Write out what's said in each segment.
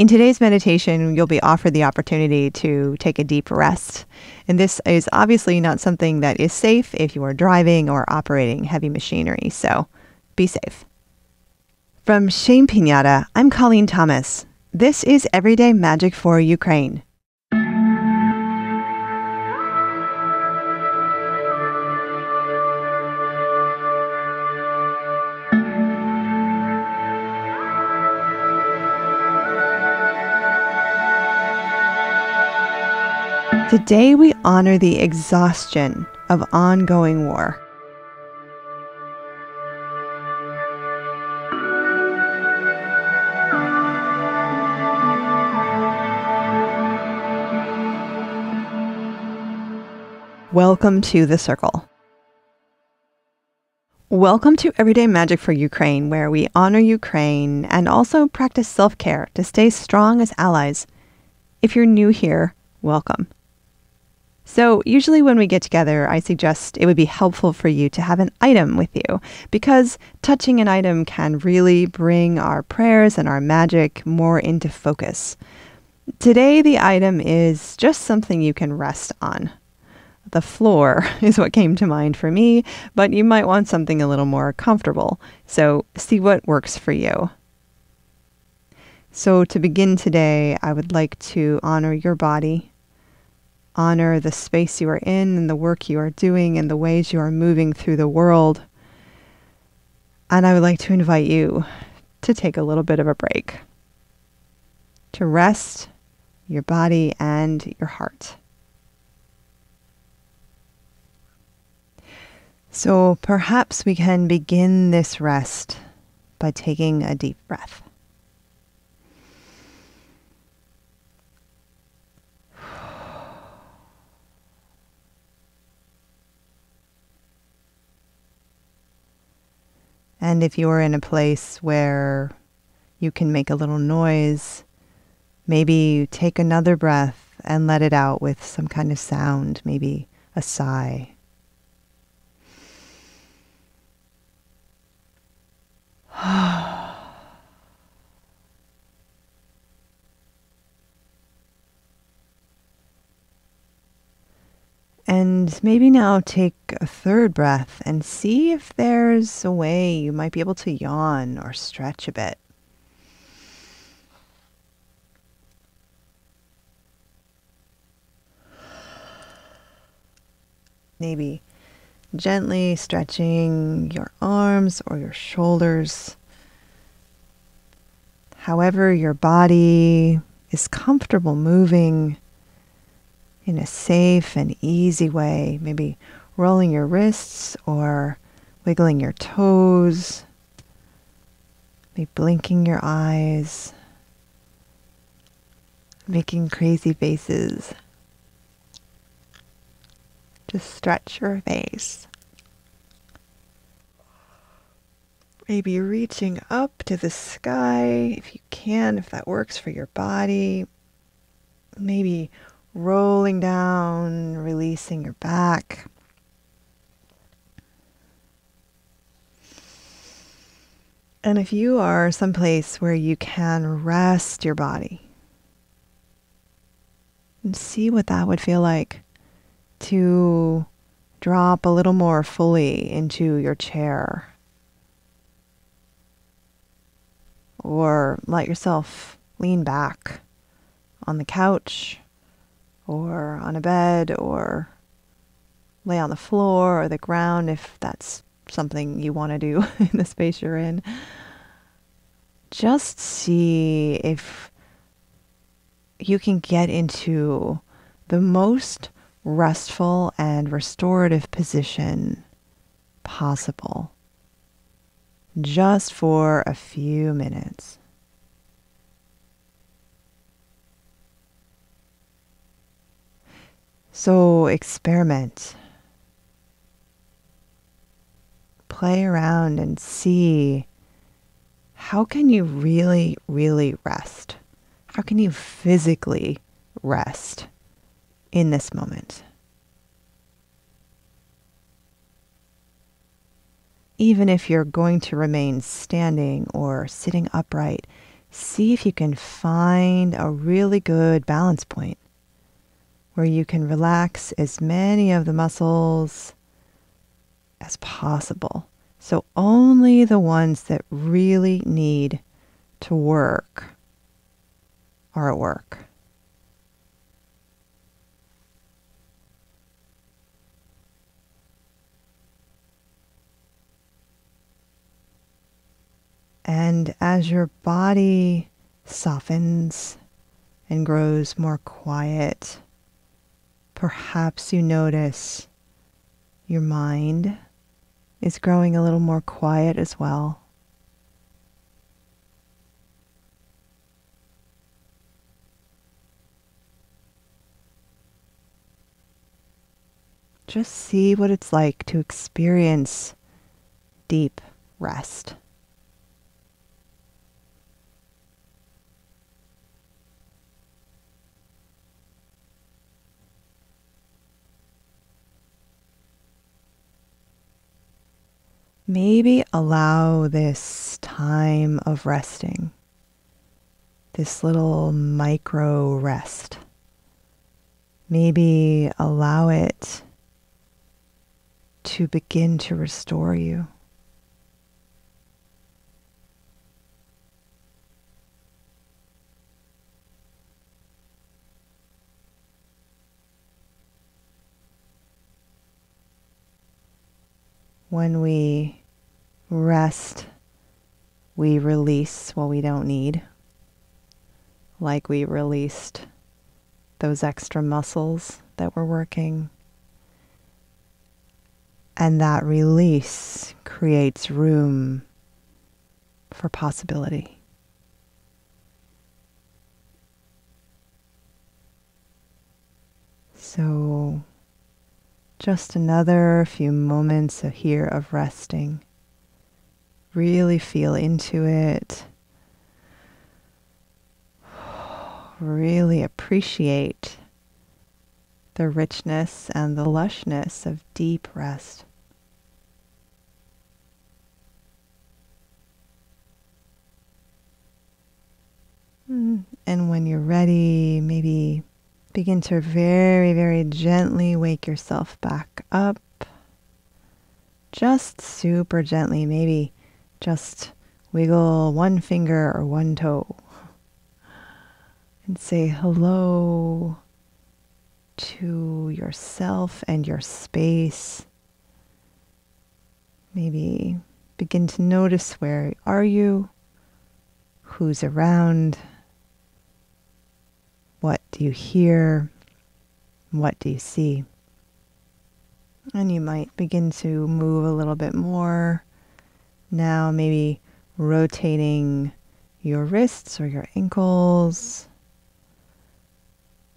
In today's meditation, you'll be offered the opportunity to take a deep rest. And this is obviously not something that is safe if you are driving or operating heavy machinery, so be safe. From Shame Pinata, I'm Colleen Thomas. This is Everyday Magic for Ukraine. Today we honor the exhaustion of ongoing war. Welcome to the circle. Welcome to Everyday Magic for Ukraine, where we honor Ukraine and also practice self-care to stay strong as allies. If you're new here, welcome. So usually when we get together, I suggest it would be helpful for you to have an item with you, because touching an item can really bring our prayers and our magic more into focus. Today, the item is just something you can rest on. The floor is what came to mind for me, but you might want something a little more comfortable. So see what works for you. So to begin today, I would like to honor your body. Honor the space you are in and the work you are doing and the ways you are moving through the world. And I would like to invite you to take a little bit of a break, to rest your body and your heart. So perhaps we can begin this rest by taking a deep breath. And if you're in a place where you can make a little noise, maybe take another breath and let it out with some kind of sound, maybe a sigh. And maybe now take a third breath and see if there's a way you might be able to yawn or stretch a bit. Maybe gently stretching your arms or your shoulders. However your body is comfortable moving in a safe and easy way, maybe rolling your wrists or wiggling your toes, maybe blinking your eyes, making crazy faces. Just stretch your face. Maybe reaching up to the sky if you can, if that works for your body. Maybe rolling down, releasing your back. And if you are someplace where you can rest your body, and see what that would feel like to drop a little more fully into your chair. Or let yourself lean back on the couch, or on a bed, or lay on the floor or the ground if that's something you want to do in the space you're in. Just see if you can get into the most restful and restorative position possible, just for a few minutes. So experiment. Play around and see, how can you really, really rest? How can you physically rest in this moment? Even if you're going to remain standing or sitting upright, see if you can find a really good balance point where you can relax as many of the muscles as possible. So only the ones that really need to work are at work. And as your body softens and grows more quiet, perhaps you notice your mind is growing a little more quiet as well. Just see what it's like to experience deep rest. Maybe allow this time of resting, this little micro rest. Maybe allow it to begin to restore you. When we rest, we release what we don't need, like we released those extra muscles that were working. And that release creates room for possibility. So just another few moments here of resting. Really feel into it. Really appreciate the richness and the lushness of deep rest. And when you're ready, maybe begin to very, very gently wake yourself back up. Just super gently, maybe just wiggle one finger or one toe and say hello to yourself and your space. Maybe begin to notice, where are you? Who's around? What do you hear? What do you see? And you might begin to move a little bit more. Now maybe rotating your wrists or your ankles.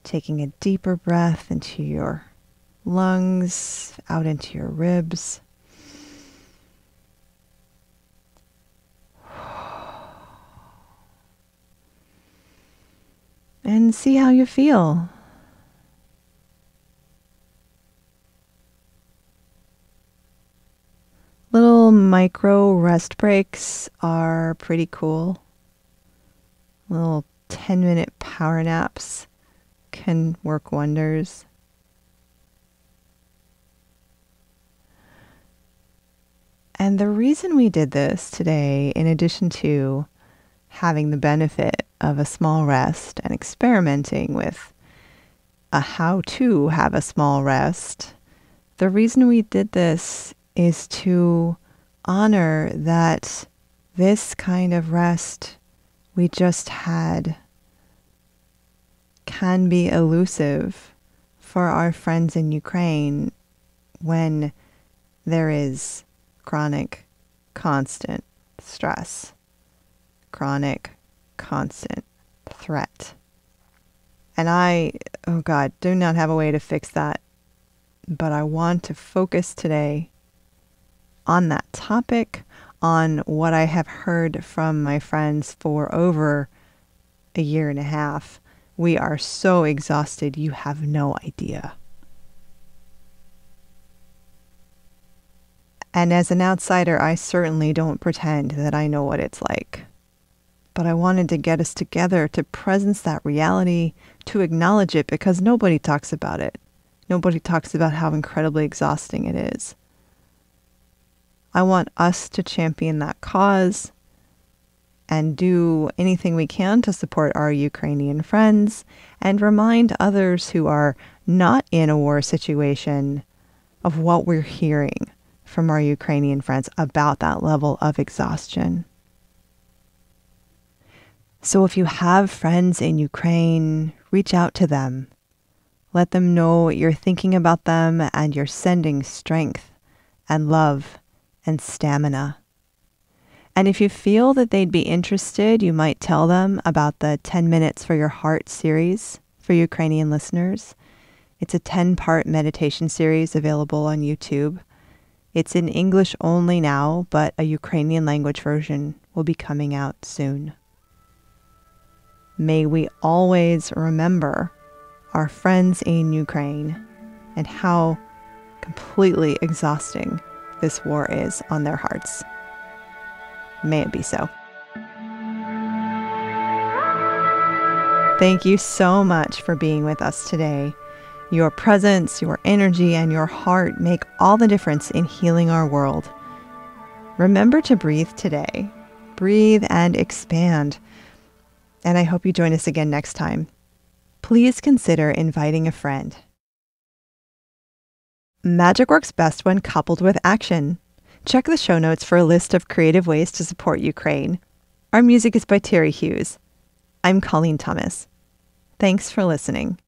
Taking a deeper breath into your lungs, out into your ribs. And see how you feel. Little micro rest breaks are pretty cool. Little 10-minute power naps can work wonders. And the reason we did this today, in addition to having the benefit of a small rest and experimenting with a how to have a small rest, the reason we did this is to honor that this kind of rest we just had can be elusive for our friends in Ukraine when there is chronic, constant stress, chronic, constant threat. And oh God, do not have a way to fix that. But I want to focus today on that topic, on what I have heard from my friends for over a year and a half. We are so exhausted, you have no idea. And as an outsider, I certainly don't pretend that I know what it's like. but I wanted to get us together to presence that reality, to acknowledge it, because nobody talks about it. Nobody talks about how incredibly exhausting it is. I want us to champion that cause and do anything we can to support our Ukrainian friends and remind others who are not in a war situation of what we're hearing from our Ukrainian friends about that level of exhaustion. So if you have friends in Ukraine, reach out to them. Let them know you're thinking about them and you're sending strength and love and stamina. And if you feel that they'd be interested, you might tell them about the 10 Minutes for Your Heart series for Ukrainian listeners. It's a 10-part meditation series available on YouTube. It's in English only now, but a Ukrainian language version will be coming out soon. May we always remember our friends in Ukraine and how completely exhausting this war is on their hearts. May it be so. Thank you so much for being with us today. Your presence, your energy, and your heart make all the difference in healing our world. Remember to breathe today. Breathe and expand. And I hope you join us again next time. Please consider inviting a friend. Magic works best when coupled with action. Check the show notes for a list of creative ways to support Ukraine. Our music is by Terry Hughes. I'm Colleen Thomas. Thanks for listening.